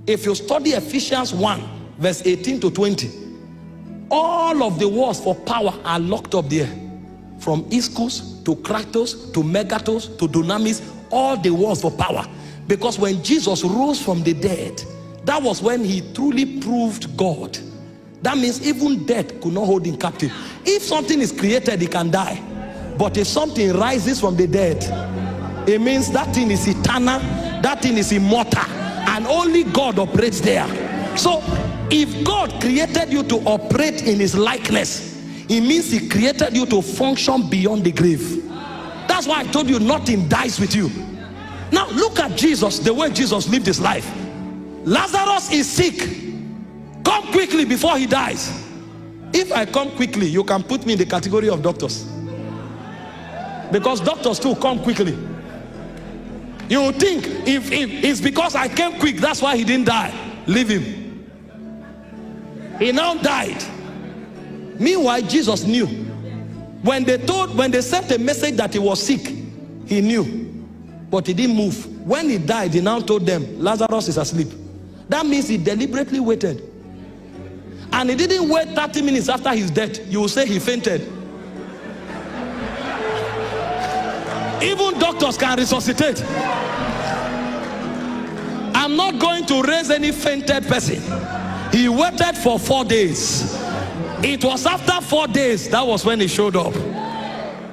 If you study Ephesians 1, verse 18 to 20, all of the words for power are locked up there. From iskos to kratos to megatos to dunamis, all the words for power. Because when Jesus rose from the dead, that was when he truly proved God. That means even death could not hold him captive. If something is created, it can die. But if something rises from the dead, it means that thing is eternal, that thing is immortal, and only God operates there. So if God created you to operate in his likeness, it means he created you to function beyond the grave. That's why I told you nothing dies with you. Now look at Jesus, the way Jesus lived his life. Lazarus is sick. Come quickly before he dies. If I come quickly, you can put me in the category of doctors, because doctors too come quickly. You think if it's because I came quick, that's why he didn't die. Leave him. He now died. Meanwhile, Jesus knew. When they sent a message that he was sick, he knew, but he didn't move. When he died, he now told them, Lazarus is asleep. That means he deliberately waited. And he didn't wait 30 minutes after his death. You will say he fainted. Even doctors can resuscitate. I'm not going to raise any fainted person. He waited for 4 days. It was after 4 days, that was when he showed up,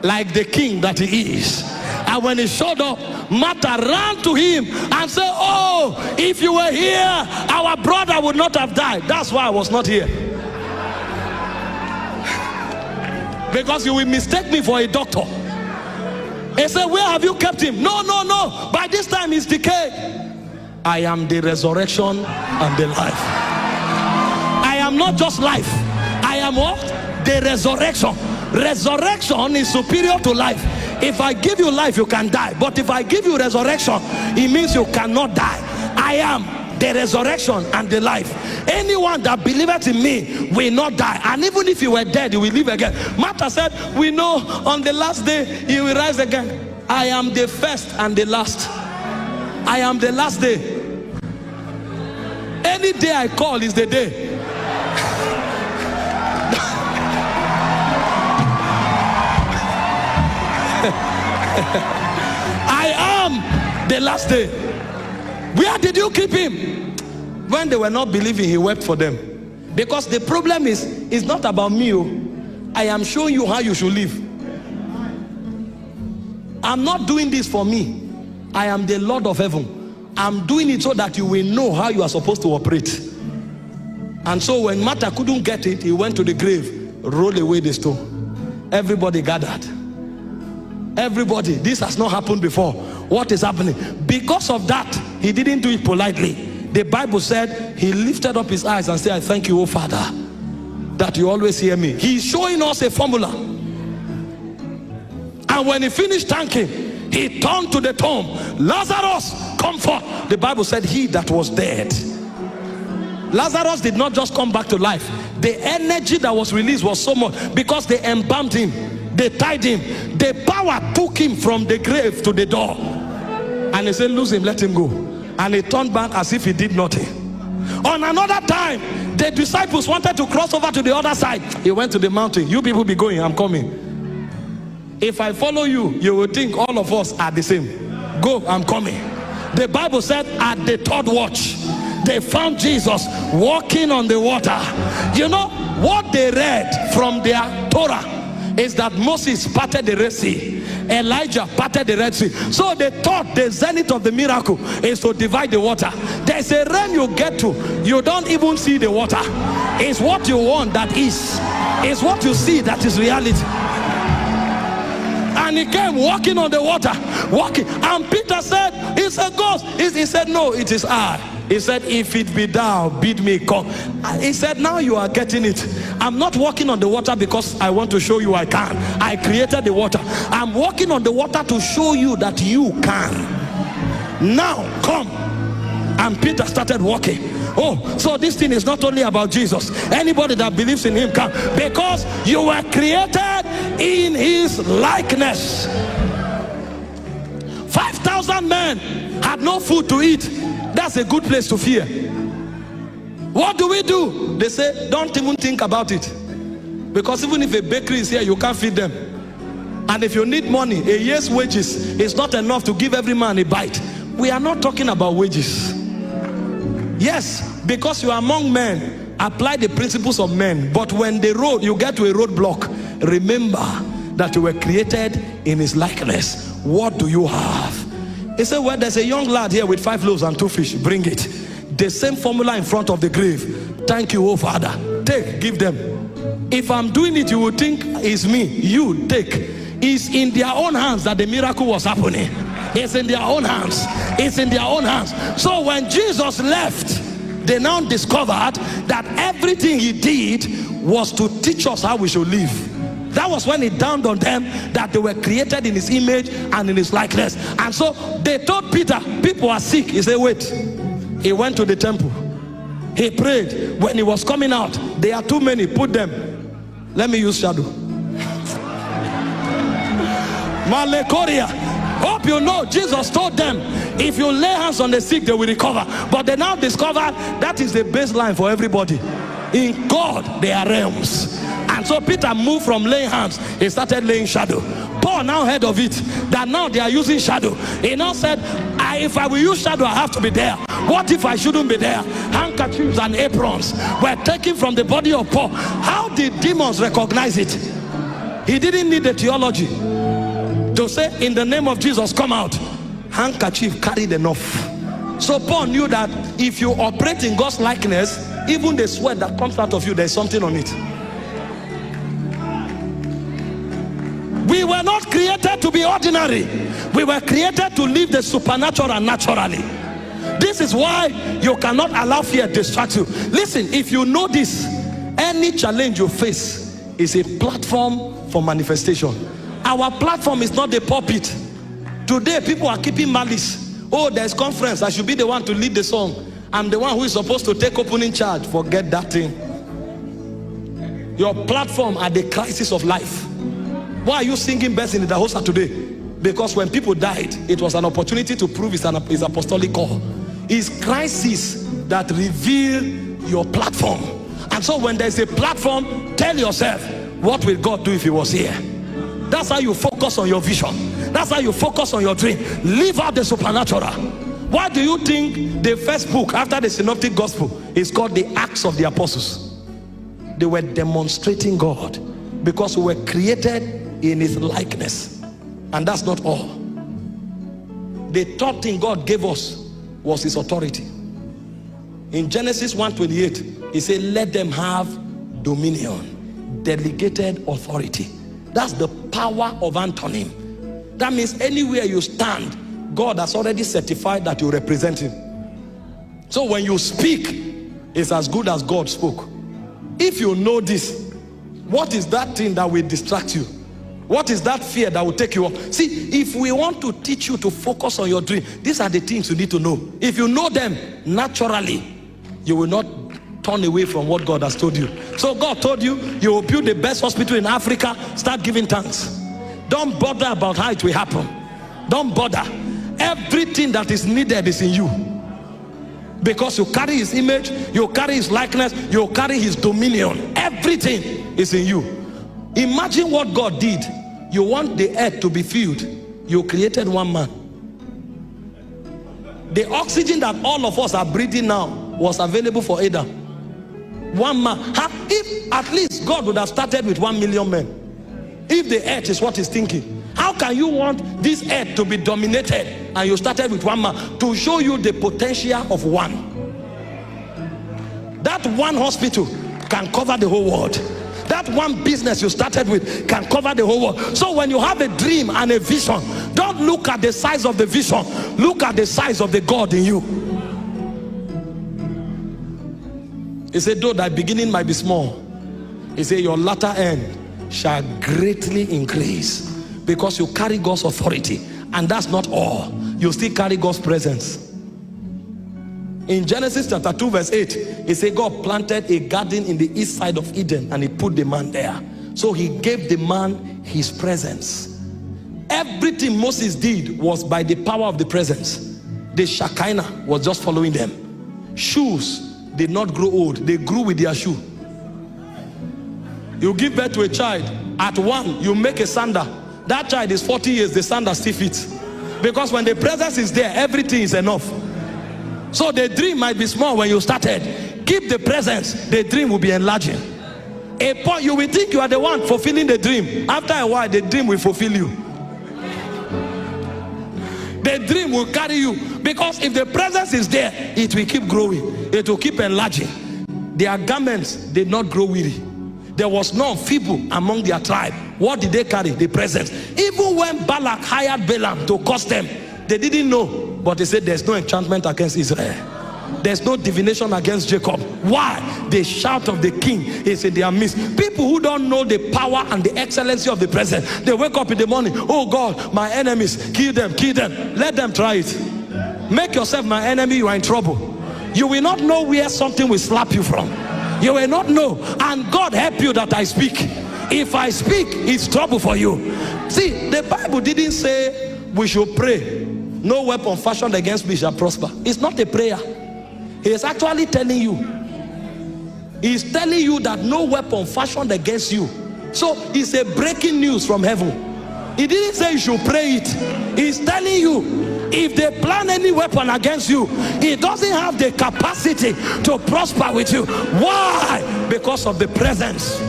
like the king that he is. And when he showed up, Martha ran to him and said, oh, if you were here, our brother would not have died. That's why I was not here. Because you will mistake me for a doctor. He said, where have you kept him? No, no, no. By this time he's decayed. I am the resurrection and the life. I am not just life. I am what? The resurrection. Resurrection is superior to life. If I give you life, you can die. But if I give you resurrection, it means you cannot die. I am the resurrection and the life. Anyone that believeth in me will not die. And even if you were dead, you will live again. Martha said, we know on the last day he will rise again. I am the first and the last. I am the last day. Any day I call is the day. I am the last day. Where did you keep him? When they were not believing, he wept for them. Because the problem is, it's not about me. I am showing you how you should live. I'm not doing this for me. I am the Lord of heaven. I'm doing it so that you will know how you are supposed to operate. And so when Martha couldn't get it, he went to the grave, rolled away the stone. Everybody gathered. Everybody, this has not happened before. What is happening? Because of that, he didn't do it politely. The Bible said he lifted up his eyes and said, I thank you, oh Father, that you always hear me. He's showing us a formula. And when he finished thanking, he turned to the tomb. Lazarus, come forth. The Bible said he that was dead. Lazarus did not just come back to life. The energy that was released was so much, because they embalmed him. They tied him. The power took him from the grave to the door. And he said, lose him, let him go. And he turned back as if he did nothing. On another time, the disciples wanted to cross over to the other side. He went to the mountain. You people be going, I'm coming. If I follow you, you will think all of us are the same. Go, I'm coming. The Bible said at the third watch, they found Jesus walking on the water. You know what they read from their Torah is that Moses parted the Red Sea, Elijah parted the Red Sea. So they thought the zenith of the miracle is to divide the water. There's a realm you get to, you don't even see the water. It's what you want that is. It's what you see that is reality. And he came walking on the water, walking. And Peter said, it's a ghost. He said, no, it is I. He said, if it be thou, bid me come. He said, now you are getting it. I'm not walking on the water because I want to show you I can. I created the water. I'm walking on the water to show you that you can. Now come. And Peter started walking. Oh, so this thing is not only about Jesus. Anybody that believes in him can. Because you were created in his likeness. 5,000 men had no food to eat. That's a good place to fear. What do we do? They say, don't even think about it. Because even if a bakery is here, you can't feed them. And if you need money, a year's wages is not enough to give every man a bite. We are not talking about wages. Yes, because you are among men, apply the principles of men. But when you get to a roadblock, remember that you were created in his likeness. What do you have? He said, well, there's a young lad here with 5 loaves and 2 fish. Bring it. The same formula in front of the grave. Thank you, oh Father. Take, give them. If I'm doing it, you would think it's me. You take. It's in their own hands that the miracle was happening. It's in their own hands. It's in their own hands. So when Jesus left, they now discovered that everything he did was to teach us how we should live. That was when it dawned on them that they were created in his image and in his likeness. And so they told Peter, people are sick. He said, wait. He went to the temple. He prayed. When he was coming out, there are too many. Put them. Let me use shadow. Malekoria. Hope you know Jesus told them, if you lay hands on the sick, they will recover. But they now discovered that is the baseline for everybody. In God, there are realms. And so Peter moved from laying hands, he started laying shadow. Paul now heard of it, that now they are using shadow. He now said, if I will use shadow, I have to be there. What if I shouldn't be there? Handkerchiefs and aprons were taken from the body of Paul. How did demons recognize it? He didn't need the theology to say, in the name of Jesus, come out. Handkerchief carried enough. So Paul knew that if you operate in God's likeness, even the sweat that comes out of you, there's something on it. We were not created to be ordinary. We were created to live the supernatural and naturally. This is why you cannot allow fear to distract you. Listen, if you know this, any challenge you face is a platform for manifestation. Our platform is not the pulpit. Today people are keeping malice. Oh, there's conference, I should be the one to lead the song. I'm the one who is supposed to take opening charge. Forget that thing. Your platform at the crisis of life. Why are you singing best in the Dahosa today? Because when people died, it was an opportunity to prove his apostolic call. It's crisis that reveal your platform. And so when there's a platform, tell yourself, what will God do if he was here? That's how you focus on your vision. That's how you focus on your dream. Live out the supernatural. Why do you think the first book after the synoptic gospel is called the Acts of the Apostles? They were demonstrating God, because we were created in his likeness. And that's not all. The third thing God gave us was his authority. In Genesis 1:28, he said, let them have dominion, delegated authority. That's the power of antonym. That means anywhere you stand, God has already certified that you represent him. So when you speak, it's as good as God spoke. If you know this, what is that thing that will distract you? What is that fear that will take you off? See, if we want to teach you to focus on your dream, these are the things you need to know. If you know them, naturally, you will not turn away from what God has told you. So God told you, you will build the best hospital in Africa, start giving thanks. Don't bother about how it will happen. Don't bother. Everything that is needed is in you. Because you carry his image, you carry his likeness, you carry his dominion. Everything is in you. Imagine what God did. You want the earth to be filled. You created one man. The oxygen that all of us are breathing now was available for Adam. One man. If at least God would have started with 1 million men. If the earth is what he's thinking, how can you want this earth to be dominated and you started with one man? To show you the potential of one. That one hospital can cover the whole world. That one business you started with can cover the whole world. So when you have a dream and a vision, don't look at the size of the vision, look at the size of the God in you. He said, though thy beginning might be small, he said, your latter end shall greatly increase, because you carry God's authority. And that's not all. You still carry God's presence. In Genesis chapter 2 verse 8, he said God planted a garden in the east side of Eden and he put the man there. So he gave the man his presence. Everything Moses did was by the power of the presence. The Shekinah was just following them. Shoes, did not grow old. They grew with their shoe. You give birth to a child. At 1, you make a sandal. That child is 40 years, the sandal still fits. Because when the presence is there, everything is enough. So the dream might be small when you started. Keep the presence, the dream will be enlarging. A point, you will think you are the one fulfilling the dream. After a while, the dream will fulfill you. The dream will carry you. Because if the presence is there, it will keep growing. It will keep enlarging. Their garments did not grow weary. There was none feeble among their tribe. What did they carry? The presence. Even when Balak hired Balaam to curse them, they didn't know. But they said there's no enchantment against Israel. There's no divination against Jacob. Why? The shout of the king is in their midst. People who don't know the power and the excellency of the presence, they wake up in the morning, oh God, my enemies, kill them, kill them. Let them try it. Make yourself my enemy, you are in trouble. You will not know where something will slap you from. You will not know. And God help you that I speak. If I speak, it's trouble for you. See, the Bible didn't say we should pray, no weapon fashioned against me shall prosper. It's not a prayer. He is actually telling you. He's telling you that no weapon fashioned against you. So it's a breaking news from heaven. He didn't say you should pray it. He's telling you, if they plan any weapon against you, it doesn't have the capacity to prosper with you. Why? Because of the presence.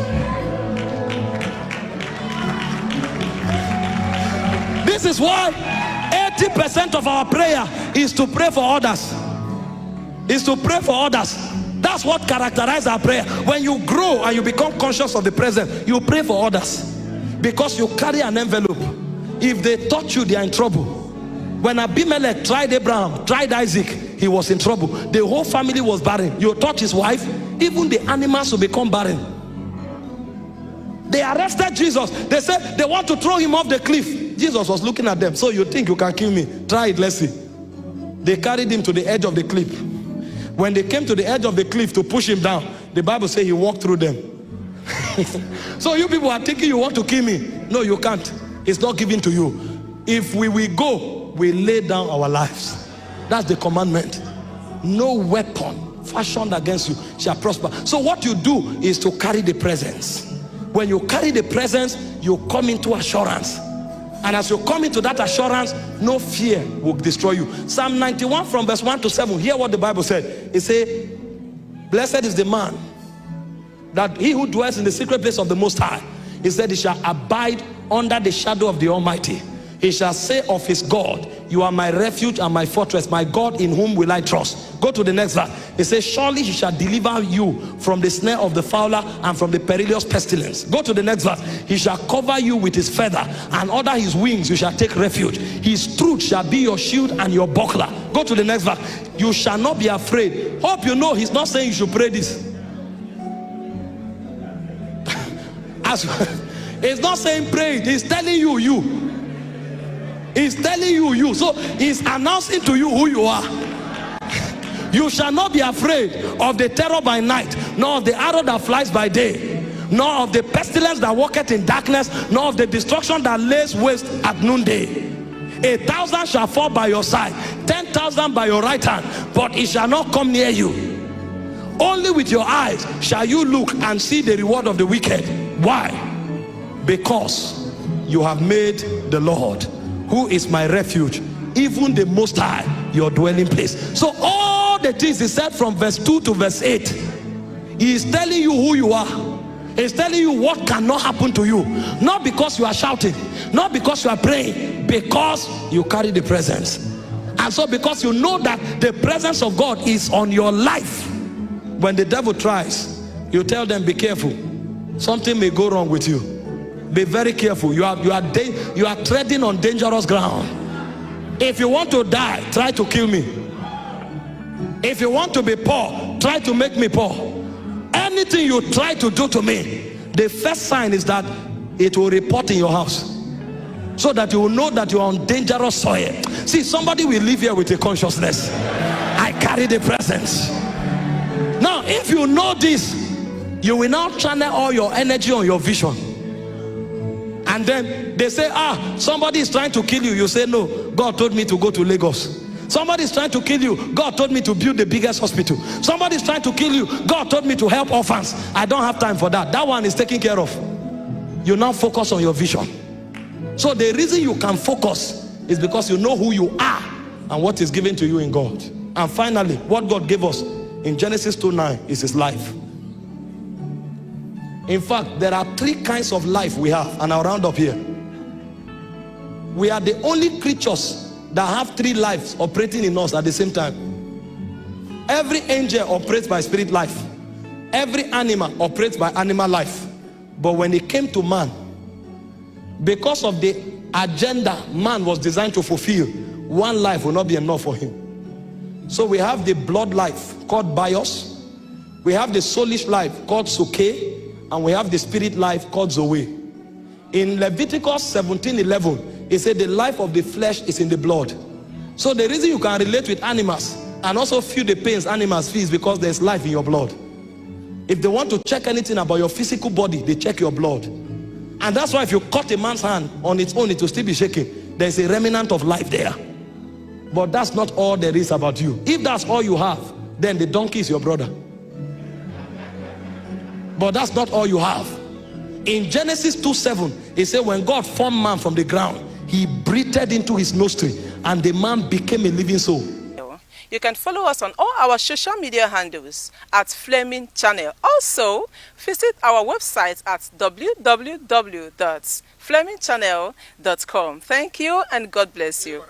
This is why 80% of our prayer is to pray for others. Is to pray for others. That's what characterizes our prayer. When you grow and you become conscious of the presence, you pray for others. Because you carry an envelope. If they touch you, they are in trouble. When Abimelech tried Abraham, tried Isaac, he was in trouble. The whole family was barren. You touch his wife, even the animals will become barren. They arrested Jesus. They said they want to throw him off the cliff. Jesus was looking at them. So you think you can kill me? Try it, let's see. They carried him to the edge of the cliff. When they came to the edge of the cliff to push him down, the Bible says he walked through them. So you people are thinking you want to kill me. No, you can't. It's not given to you. If we will go, we lay down our lives. That's the commandment. No weapon fashioned against you shall prosper. So what you do is to carry the presence. When you carry the presence, you come into assurance. And as you come into that assurance, no fear will destroy you. Psalm 91 from verse 1 to 7. Hear what the Bible said. It says, blessed is the man that he who dwells in the secret place of the Most High. He said he shall abide under the shadow of the Almighty. He shall say of his God, you are my refuge and my fortress, my God in whom will I trust. Go to the next verse. It says, surely he shall deliver you from the snare of the fowler and from the perilous pestilence. Go to the next verse. He shall cover you with his feather, and under his wings you shall take refuge. His truth shall be your shield and your buckler. Go to the next verse. You shall not be afraid. Hope you know he's not saying you should pray this. He's not saying pray it. He's telling you, you. He's telling you, you. So he's announcing to you who you are. You shall not be afraid of the terror by night, nor of the arrow that flies by day, nor of the pestilence that walketh in darkness, nor of the destruction that lays waste at noonday. 1,000 shall fall by your side, 10,000 by your right hand, but it shall not come near you. Only with your eyes shall you look and see the reward of the wicked. Why? Because you have made the Lord, who is my refuge, even the Most High, your dwelling place. So all the things he said from verse 2 to verse 8, he is telling you who you are. He's telling you what cannot happen to you. Not because you are shouting, not because you are praying, because you carry the presence. And so because you know that the presence of God is on your life, when the devil tries, you tell them, be careful. Something may go wrong with you. Be very careful. You are treading on dangerous ground. If you want to die, try to kill me. If you want to be poor, try to make me poor. Anything you try to do to me, the first sign is that it will report in your house, so that you will know that you are on dangerous soil. See, somebody will live here with a consciousness. I carry the presence. Now, if you know this, you will now channel all your energy on your vision. And then they say, somebody is trying to kill you. You say, no, God told me to go to Lagos. Somebody's trying to kill you. God told me to build the biggest hospital. Somebody's trying to kill you. God told me to help orphans. I don't have time for that. That one is taken care of. You now focus on your vision. So the reason you can focus is because you know who you are and what is given to you in God. And finally, what God gave us in Genesis 2:9 is his life. In fact, there are 3 kinds of life we have, and I'll round up here. We are the only creatures that have 3 lives operating in us at the same time. Every angel operates by spirit life. Every animal operates by animal life. But when it came to man, because of the agenda man was designed to fulfill, one life will not be enough for him. So we have the blood life called bios, we have the soulish life called suke, and we have the spirit life called zoe. In Leviticus 17:11, it said the life of the flesh is in the blood. So the reason you can relate with animals and also feel the pains animals feel is because there's life in your blood. If they want to check anything about your physical body, they check your blood. And that's why if you cut a man's hand on its own, it will still be shaking. There's a remnant of life there. But that's not all there is about you. If that's all you have, then the donkey is your brother. But that's not all you have. In Genesis 2:7, it said when God formed man from the ground, he breathed into his nostril, and the man became a living soul. You can follow us on all our social media handles at Fleming Channel. Also, visit our website at www.flemingchannel.com. Thank you and God bless you.